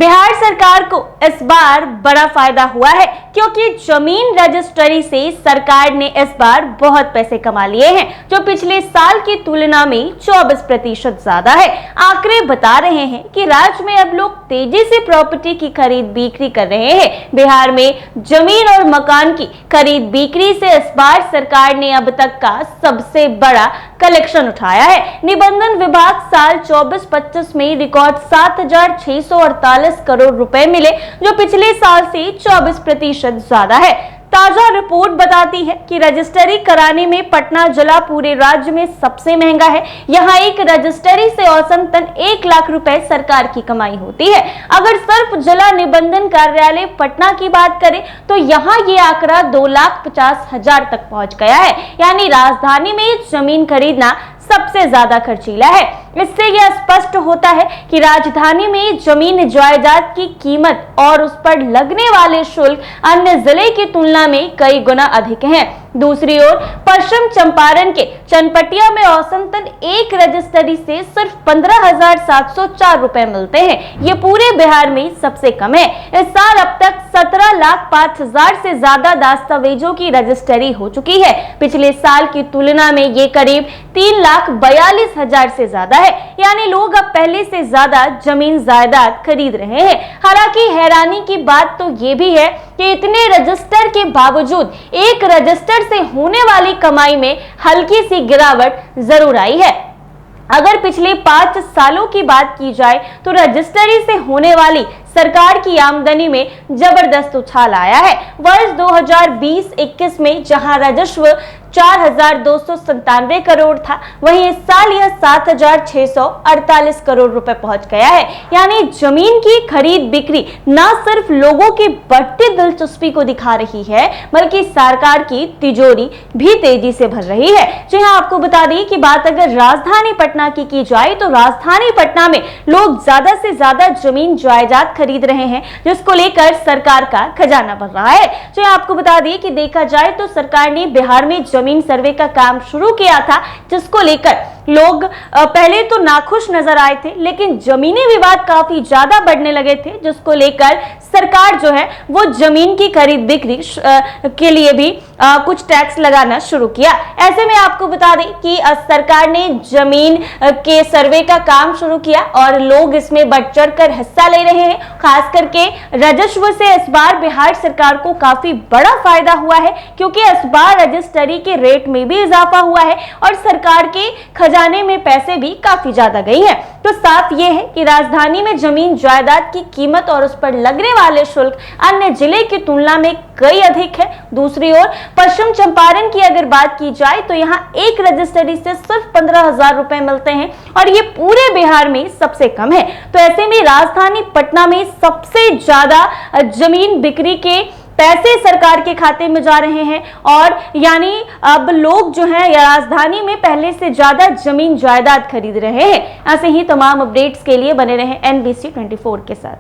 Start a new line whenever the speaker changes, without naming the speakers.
बिहार सरकार को इस बार बड़ा फायदा हुआ है क्योंकि जमीन रजिस्ट्री से सरकार ने इस बार बहुत पैसे कमा लिए हैं, जो पिछले साल की तुलना में 24% ज्यादा है। आंकड़े बता रहे हैं कि राज्य में अब लोग तेजी से प्रॉपर्टी की खरीद बिक्री कर रहे हैं। बिहार में जमीन और मकान की खरीद बिक्री से इस बार सरकार ने अब तक का सबसे बड़ा कलेक्शन उठाया है। निबंधन विभाग साल 24-25 में रिकॉर्ड 7,648 करोड़ रुपए मिले, जो पिछले साल से 24% ज्यादा है। ताजा रिपोर्ट बताती है कि रजिस्ट्री कराने में पटना जिला पूरे राज्य में सबसे महंगा है। यहाँ एक रजिस्ट्री से औसतन 1 लाख रुपए सरकार की कमाई होती है। अगर सिर्फ जिला निबंधन कार्यालय पटना की बात करें तो यहाँ ये आंकड़ा 2,50,000 तक पहुंच गया है। यानी राजधानी में जमीन खरीदना सबसे ज्यादा खर्चीला है। इससे यह स्पष्ट होता है कि राजधानी में जमीन जायदाद की कीमत और उस पर लगने वाले शुल्क अन्य जिले की तुलना में कई गुना अधिक हैं। दूसरी ओर पश्चिम चंपारण के चनपटिया में औसतन एक रजिस्ट्री से सिर्फ 15,704 रुपए मिलते हैं। ये पूरे बिहार में सबसे कम है। इस साल अब तक 17,05,000 से ज्यादा दस्तावेजों की रजिस्ट्री हो चुकी है। पिछले साल की तुलना में ये करीब 3,42,000 से ज्यादा है। यानी लोग अब पहले से ज्यादा जमीन जायदाद खरीद रहे हैं। हालांकि हैरानी की बात तो ये भी है कि इतने रजिस्टर के बावजूद एक रजिस्टर से होने वाली कमाई में हल्की सी गिरावट जरूर आई है। अगर पिछले 5 सालों की बात की जाए तो रजिस्ट्री से होने वाली सरकार की आमदनी में जबरदस्त उछाल आया है। वर्ष 2020-21 में जहां राजस्व 4,297 करोड़ था, वहीं इस साल यह 7,648 करोड़ रुपए पहुंच गया है। यानी जमीन की खरीद बिक्री न सिर्फ लोगों की बढ़ती दिलचस्पी को दिखा रही है, बल्कि सरकार की तिजोरी भी तेजी से भर रही है। जी हाँ, आपको बता दें कि बात अगर राजधानी पटना की जाए तो राजधानी पटना में लोग ज्यादा से ज्यादा जमीन जायदाद खरीद रहे हैं, जिसको लेकर सरकार का खजाना भर रहा है। तो आपको बता दें कि देखा जाए तो सरकार ने बिहार में जमीन सर्वे का काम शुरू किया था, जिसको लेकर लोग पहले तो नाखुश नजर आए थे, लेकिन जमीनी विवाद काफी ज्यादा बढ़ने लगे थे, जिसको लेकर सरकार जो है वो जमीन की खरीद बिक्री के लिए भी कुछ टैक्स लगाना शुरू किया। ऐसे में आपको बता दें कि सरकार ने जमीन के सर्वे का काम शुरू किया और लोग इसमें बढ़ चढ़ कर हिस्सा ले रहे हैं। खास करके राजस्व से इस बार बिहार सरकार को काफी बड़ा फायदा हुआ है, क्योंकि इस बार रजिस्ट्री के रेट में भी इजाफा हुआ है और सरकार के खजाने में पैसे भी काफी ज्यादा गई है। तो साफ ये है कि राजधानी में जमीन जायदाद की कीमत और उस पर लगने वाले शुल्क अन्य जिले की तुलना में कई अधिक है। दूसरी ओर पश्चिम चंपारण की अगर बात की जाए तो यहाँ एक रजिस्ट्री से सिर्फ 15,000 रुपए मिलते हैं और ये पूरे बिहार में सबसे कम है। तो ऐसे में राजधानी पटना में सबसे ज्यादा जमीन बिक्री के पैसे सरकार के खाते में जा रहे हैं और यानी अब लोग जो हैं राजधानी में पहले से ज्यादा जमीन जायदाद खरीद रहे हैं। ऐसे ही तमाम अपडेट्स के लिए बने रहें NBC 24 के साथ।